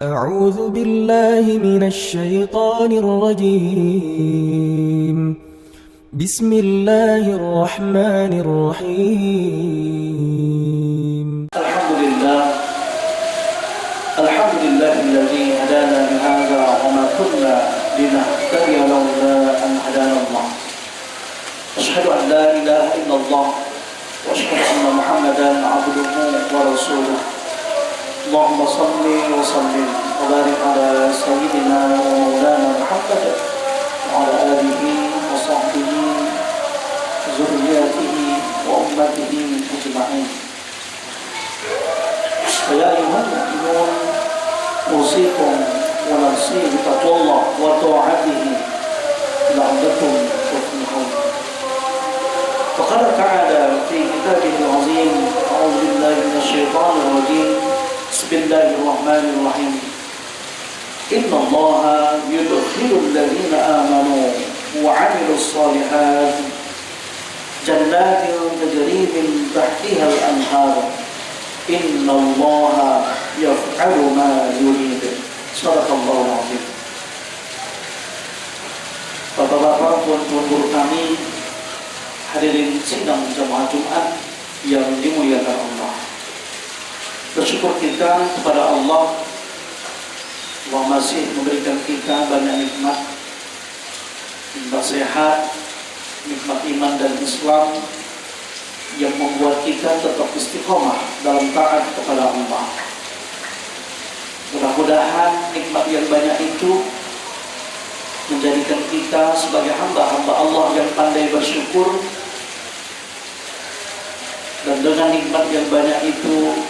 أعوذ بالله من الشيطان الرجيم. بسم الله الرحمن الرحيم. الحمد لله الذي هدانا لهذا وما كنا لنهتدي لولا أن هدانا الله. أشهد أن لا إله إلا الله وأشهد أن محمدا عبده ورسوله. اللهم صل وسلم وبارك على سيدنا ومولانا محمد وعلى آله وصحبه ذريته وأمته أجمعين. فيا أيها المؤمنون أوصيكم ونفسي بتقوى الله وطاعته لعلكم تفلحون. فقال تعالى في كتابه العظيم: أعوذ بالله من الشيطان الرجيم. بسم الله الرحمن الرحيم. إن الله يدخل الذين آمنوا وعملوا الصالحات جنات تجري من تحتها الأنهار إن الله يفعل ما يريد. صدق الله العظيم. Bapak-bapak, tuan-tuan guru kami, hadirin sidang jemaah Jumat yang dimuliakan Allah. Bersyukur kita kepada Allah masih memberikan kita banyak nikmat sehat, nikmat iman dan Islam yang membuat kita tetap istiqomah dalam taat kepada Allah. Mudah-mudahan nikmat yang banyak itu menjadikan kita sebagai hamba-hamba Allah yang pandai bersyukur, dan dengan nikmat yang banyak itu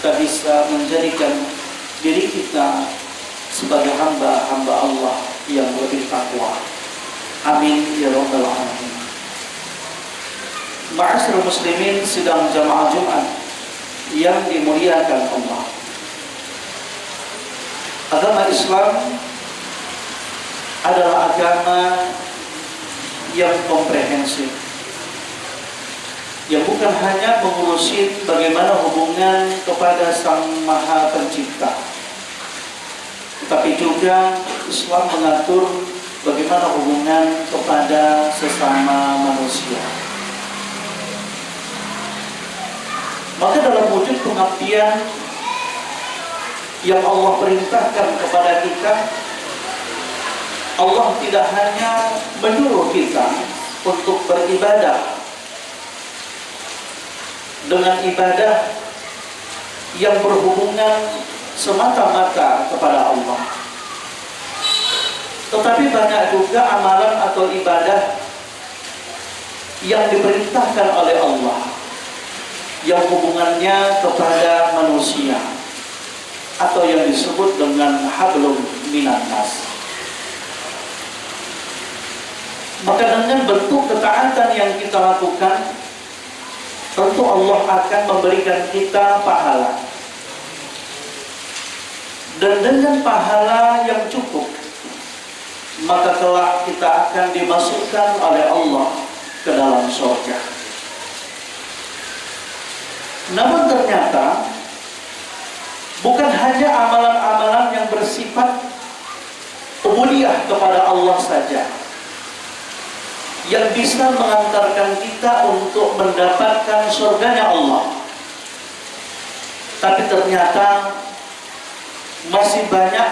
kita bisa menjadikan diri kita sebagai hamba-hamba Allah yang lebih takwa. Amin ya rabbal alamin. Ma'asyiral muslimin sidang jamaah Jumat yang dimuliakan Allah. Agama Islam adalah agama yang komprehensif, yang bukan hanya mengurusi bagaimana hubungan kepada Sang Maha Pencipta, tetapi juga Islam mengatur bagaimana hubungan kepada sesama manusia. Maka dalam wujud pengabdian yang Allah perintahkan kepada kita, Allah tidak hanya menyuruh kita untuk beribadah dengan ibadah yang berhubungan semata-mata kepada Allah, tetapi banyak juga amalan atau ibadah yang diperintahkan oleh Allah yang hubungannya kepada manusia, atau yang disebut dengan hablum minan nas. Maka dengan bentuk ketaatan yang kita lakukan, tentu Allah akan memberikan kita pahala. Dan dengan pahala yang cukup, maka kelak kita akan dimasukkan oleh Allah ke dalam surga. Namun ternyata bukan hanya amalan-amalan yang bersifat ubudiyah kepada Allah saja yang bisa mengantarkan kita untuk mendapatkan surganya Allah, tapi ternyata masih banyak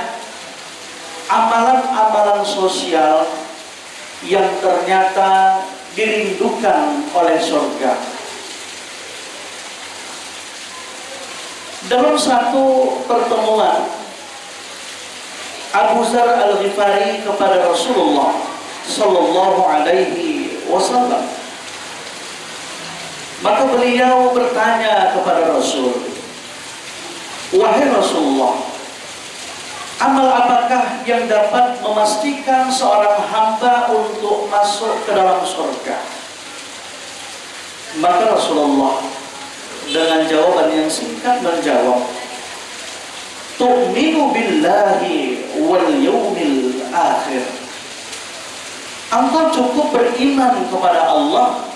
amalan-amalan sosial yang ternyata dirindukan oleh surga. Dalam satu pertemuan Abu Dzar Al-Ghifari kepada Rasulullah Sallallahu Alaihi Wasallam, maka beliau bertanya kepada Rasul, "Wahai Rasulullah, amal apakah yang dapat memastikan seorang hamba untuk masuk ke dalam surga?" Maka Rasulullah dengan jawaban yang singkat menjawab, "Tu'minu billahi wal yawmil akhir." Engkau cukup beriman kepada Allah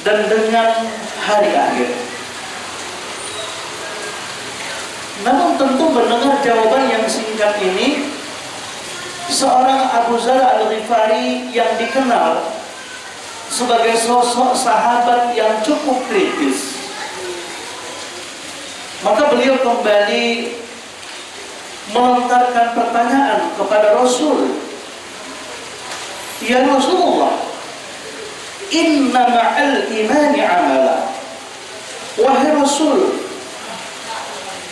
dan dengan hari akhir. Namun tentu mendengar jawaban yang singkat ini, seorang Abu Dzar Al-Ghifari yang dikenal sebagai sosok sahabat yang cukup kritis, maka beliau kembali melontarkan pertanyaan kepada Rasul. Ya Rasulullah, inna ma'al imani amala. Wahai Rasul,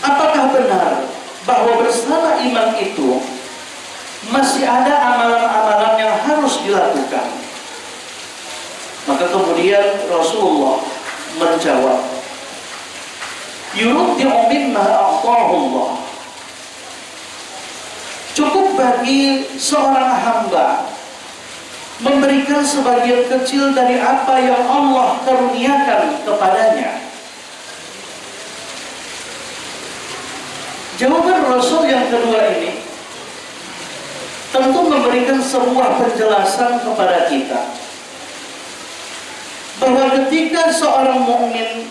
apakah benar bahwa bersama iman itu masih ada amalan-amalan yang harus dilakukan? Maka kemudian Rasulullah menjawab, yurdi'u mimma a'tahullah. Cukup bagi seorang hamba memberikan sebagian kecil dari apa yang Allah karuniakan kepadanya. Jawaban Rasul yang kedua ini tentu memberikan sebuah penjelasan kepada kita bahwa ketika seorang mukmin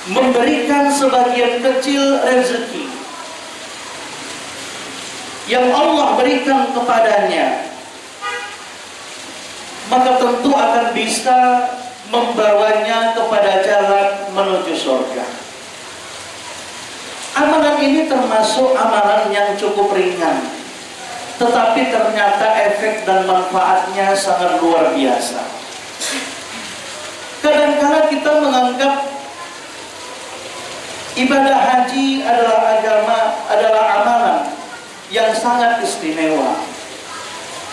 memberikan sebagian kecil rezeki yang Allah berikan kepadanya, maka tentu akan bisa membawanya kepada jalan menuju surga. Amalan ini termasuk amalan yang cukup ringan, tetapi ternyata efek dan manfaatnya sangat luar biasa. Kadang-kala kita menganggap ibadah haji adalah amalan yang sangat istimewa.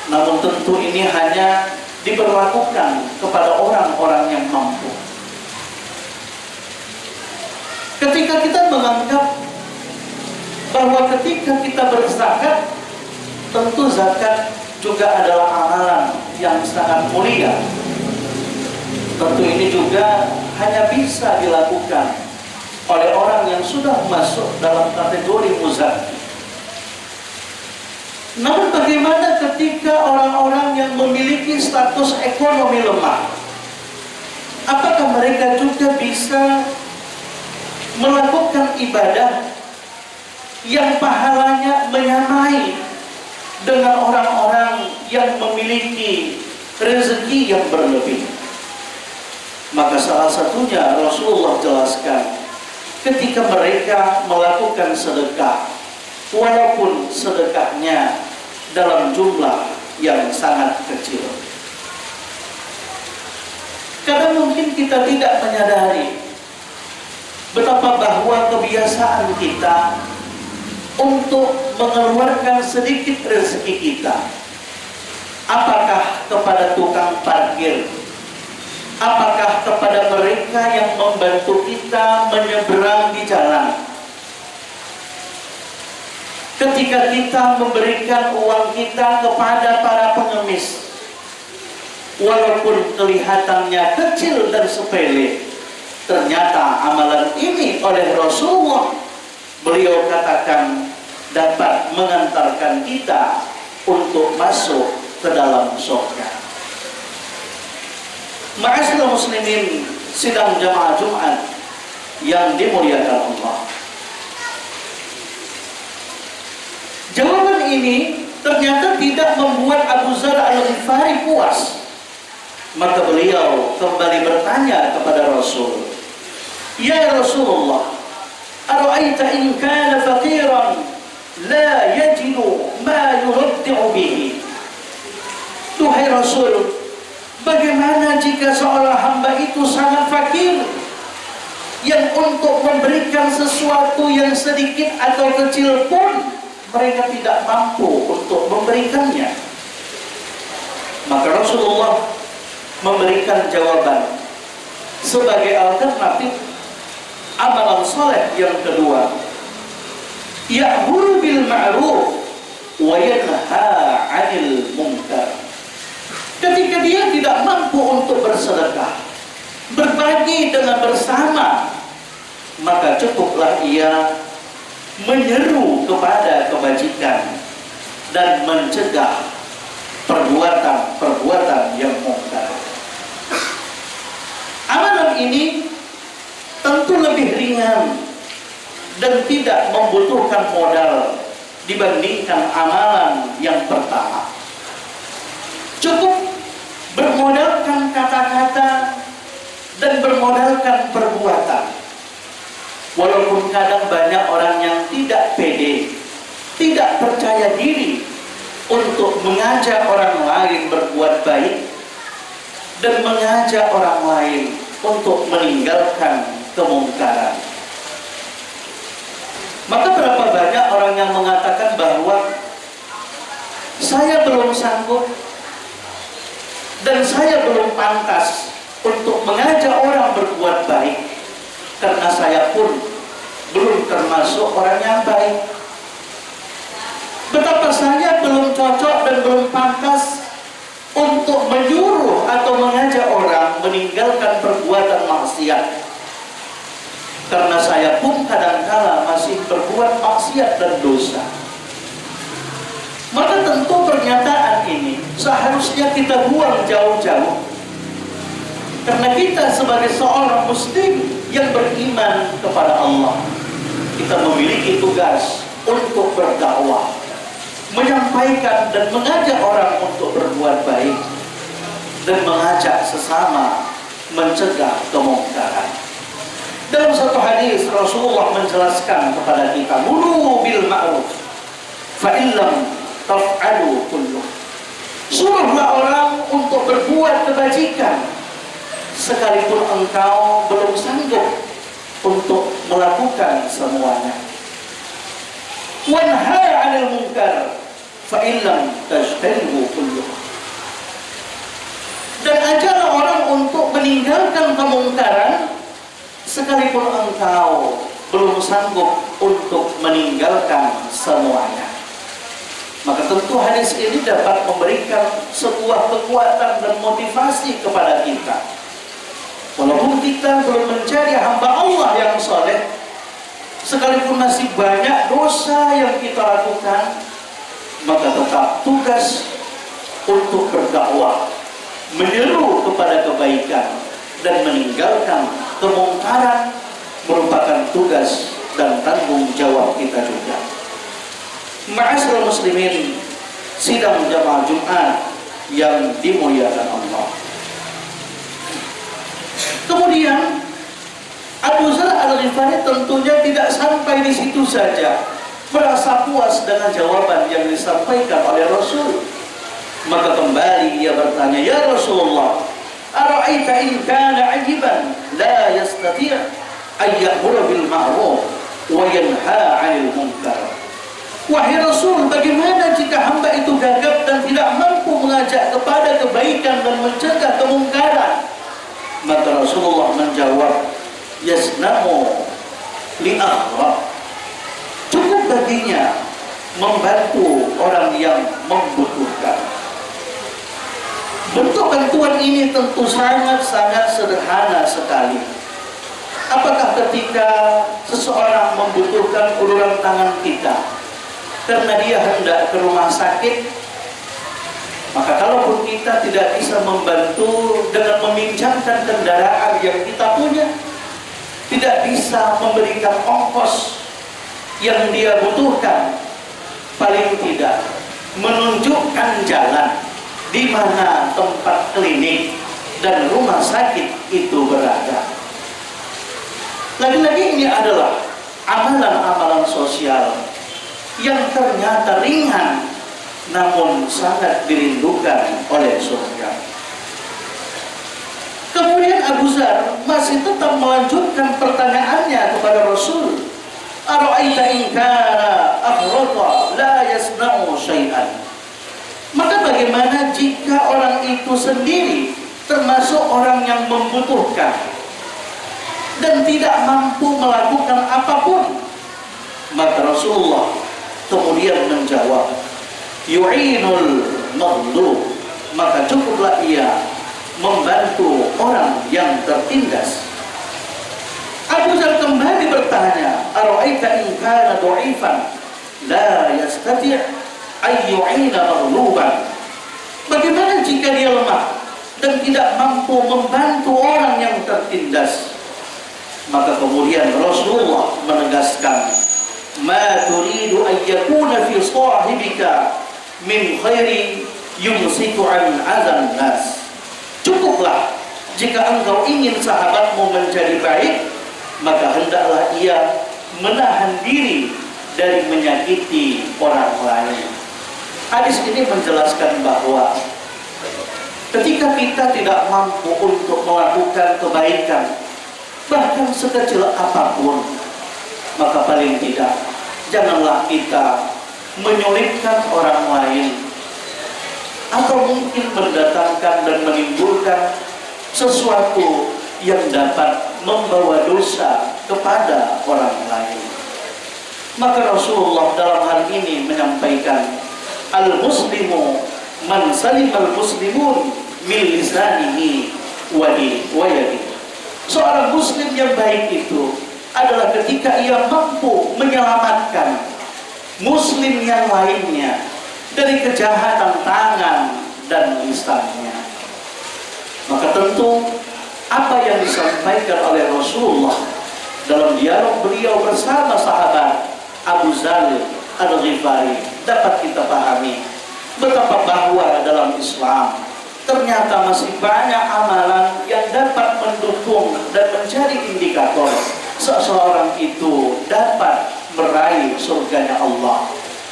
Namun tentu ini hanya diberlakukan kepada orang-orang yang mampu. Ketika kita menganggap bahwa ketika kita berzakat, tentu zakat juga adalah amalan yang sangat mulia. Tentu ini juga hanya bisa dilakukan oleh orang yang sudah masuk dalam kategori muzakki. Namun bagaimana ketika orang-orang yang memiliki status ekonomi lemah? Apakah mereka juga bisa melakukan ibadah yang pahalanya menyamai dengan orang-orang yang memiliki rezeki yang berlebih? Maka salah satunya Rasulullah jelaskan, ketika mereka melakukan sedekah, walaupun sedekahnya dalam jumlah yang sangat kecil. Kadang mungkin kita tidak menyadari betapa bahwa kebiasaan kita untuk mengeluarkan sedikit rezeki kita, apakah kepada tukang parkir, apakah kepada mereka yang membantu kita menyeberang di jalan, ketika kita memberikan uang kita kepada para pengemis, walaupun kelihatannya kecil dan sepele, ternyata amalan ini oleh Rasulullah, beliau katakan, dapat mengantarkan kita untuk masuk ke dalam surga. Ma'asyiral muslimin sidang jamaah Jumat yang dimuliakan Allah, jawaban ini ternyata tidak membuat Abu Dzar Al-Ghifari puas. Maka beliau kembali bertanya kepada Rasul, ya Rasulullah, ara'aita in kana faqiran la yajidu ma yuraddi'u bihi. Duhai Rasul, bagaimana jika seorang hamba itu sangat fakir, yang untuk memberikan sesuatu yang sedikit atau kecil pun mereka tidak mampu untuk memberikannya? Maka Rasulullah memberikan jawaban sebagai alternatif amalan soleh yang kedua, ya'muru bil ma'ruf wa yanha 'anil munkar. Ketika dia tidak mampu untuk bersedekah, berbagi dengan bersama, maka cukuplah ia menyeru kepada kebajikan dan mencegah perbuatan-perbuatan yang mungkar. Amalan ini tentu lebih ringan dan tidak membutuhkan modal dibandingkan amalan yang pertama. Cukup bermodalkan kata-kata dan bermodalkan perbuatan. Walaupun kadang banyak orang yang tidak pede, tidak percaya diri untuk mengajak orang lain berbuat baik dan mengajak orang lain untuk meninggalkan kemungkaran. Maka berapa banyak orang yang mengatakan bahwa saya belum sanggup dan saya belum pantas untuk mengajak orang berbuat baik karena saya pun belum termasuk orang yang baik. Betapa saya belum cocok dan belum pantas untuk menyuruh atau mengajak orang meninggalkan perbuatan maksiat, karena saya pun kadangkala masih berbuat maksiat dan dosa. Maka tentu pernyataan ini seharusnya kita buang jauh-jauh, karena kita sebagai seorang muslim yang beriman kepada Allah, kita memiliki tugas untuk berdakwah, menyampaikan dan mengajak orang untuk berbuat baik dan mengajak sesama mencegah kemungkaran. Dalam satu hadis Rasulullah menjelaskan kepada kita, muru bil ma'ruf fa illam taf'alu kullu. Suruhlah orang untuk berbuat kebajikan sekalipun engkau belum sanggup untuk melakukan semuanya. Wanha 'anil munkar fa illam tajtanibu kullu. Dan ajarlah orang untuk meninggalkan kemungkaran sekalipun engkau belum sanggup untuk meninggalkan semuanya. Maka tentu hadis ini dapat memberikan sebuah kekuatan dan motivasi kepada kita. Walaupun kita belum menjadi hamba Allah yang saleh, sekalipun masih banyak dosa yang kita lakukan, maka tetap tugas untuk berdakwah, menyeru kepada kebaikan dan meninggalkan kemungkaran merupakan tugas dan tanggung jawab kita juga. Ma'asyiral muslimin, sidang jamaah Jumat yang dimuliakan Allah. Kemudian Abu Dzar Al-Ghifari tentunya tidak sampai di situ saja, merasa puas dengan jawaban yang disampaikan oleh Rasul. Maka kembali ia bertanya, ya Rasulullah, ara'aita in kana ajiban la yastati' ay ya'mura bil ma'ruf wa yanha 'anil munkar. Wahai Rasul, bagaimana jika hamba itu gagap dan tidak mampu mengajak kepada kebaikan dan mencegah kemungkaran? Maka Rasulullah menjawab, yasna'u li akhraq. Cukup baginya membantu orang yang membutuhkan. Bentuk bantuan ini tentu sangat-sangat sederhana sekali. Apakah ketika seseorang membutuhkan uluran tangan kita karena dia hendak ke rumah sakit, maka kalaupun kita tidak bisa membantu dengan meminjamkan kendaraan yang kita punya, tidak bisa memberikan ongkos yang dia butuhkan, paling tidak menunjukkan jalan di mana tempat klinik dan rumah sakit itu berada. Lagi-lagi ini adalah amalan-amalan sosial yang ternyata ringan namun sangat dirindukan oleh surga. Kemudian Abu Dzar masih tetap melanjutkan pertanyaannya kepada Rasul, ara'aita in kana akhrata la yasna'u syai'an. Maka bagaimana jika orang itu sendiri termasuk orang yang membutuhkan dan tidak mampu melakukan apapun? Maka Rasulullah kemudian menjawab, yu'inul maghlub, maka cukuplah ia membantu orang yang tertindas. Abu Dzar kembali bertanya, ara'aita in kana dha'ifan la yastati' ay yu'ina maghluban. Bagaimana jika dia lemah dan tidak mampu membantu orang yang tertindas? Maka kemudian Rasulullah menegaskan, ma turidu an yakuna fi sahibika min khairi yumsiku an azan nas. Cukuplah jika engkau ingin sahabatmu menjadi baik, maka hendaklah ia menahan diri dari menyakiti orang lain. Hadis ini menjelaskan bahwa ketika kita tidak mampu untuk melakukan kebaikan, bahkan sekecil apapun, maka paling tidak janganlah kita menyulitkan orang lain atau mungkin mendatangkan dan menimbulkan sesuatu yang dapat membawa dosa kepada orang lain. Maka Rasulullah dalam hal ini menyampaikan, al-muslimu man salimal muslimun min lisanihi wa yadihi. Seorang muslim yang baik itu adalah ketika ia mampu menyelamatkan muslim yang lainnya dari kejahatan tangan dan lisannya. Maka tentu apa yang disampaikan oleh Rasulullah dalam dialog beliau bersama sahabat Abu Dzar Al-Ghifari dapat kita pahami betapa bahwa dalam Islam ternyata masih banyak amalan yang dapat mendukung dan menjadi indikator seseorang itu dapat meraih surganya Allah.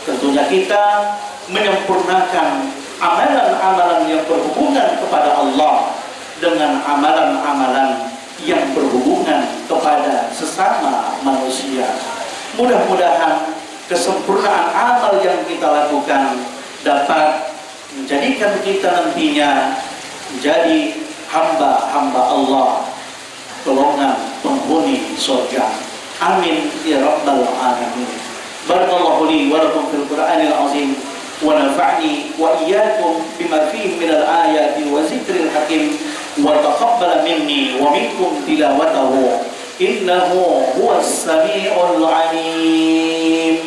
Tentunya kita menyempurnakan amalan-amalan yang berhubungan kepada Allah dengan amalan-amalan yang berhubungan kepada sesama manusia. Mudah-mudahan kesempurnaan amal yang kita lakukan dapat menjadikan kita nantinya menjadi hamba-hamba Allah, golongan penghuni surga. Amin ya rabbal alamin. Barakallahu li wa lakum fil Qur'anil azim wa nafa'ni wa iyyakum bima fihi minal ayati wa zikril hakim wa taqabbala minni wa minkum tilawatahu innahu huwas samiul alim.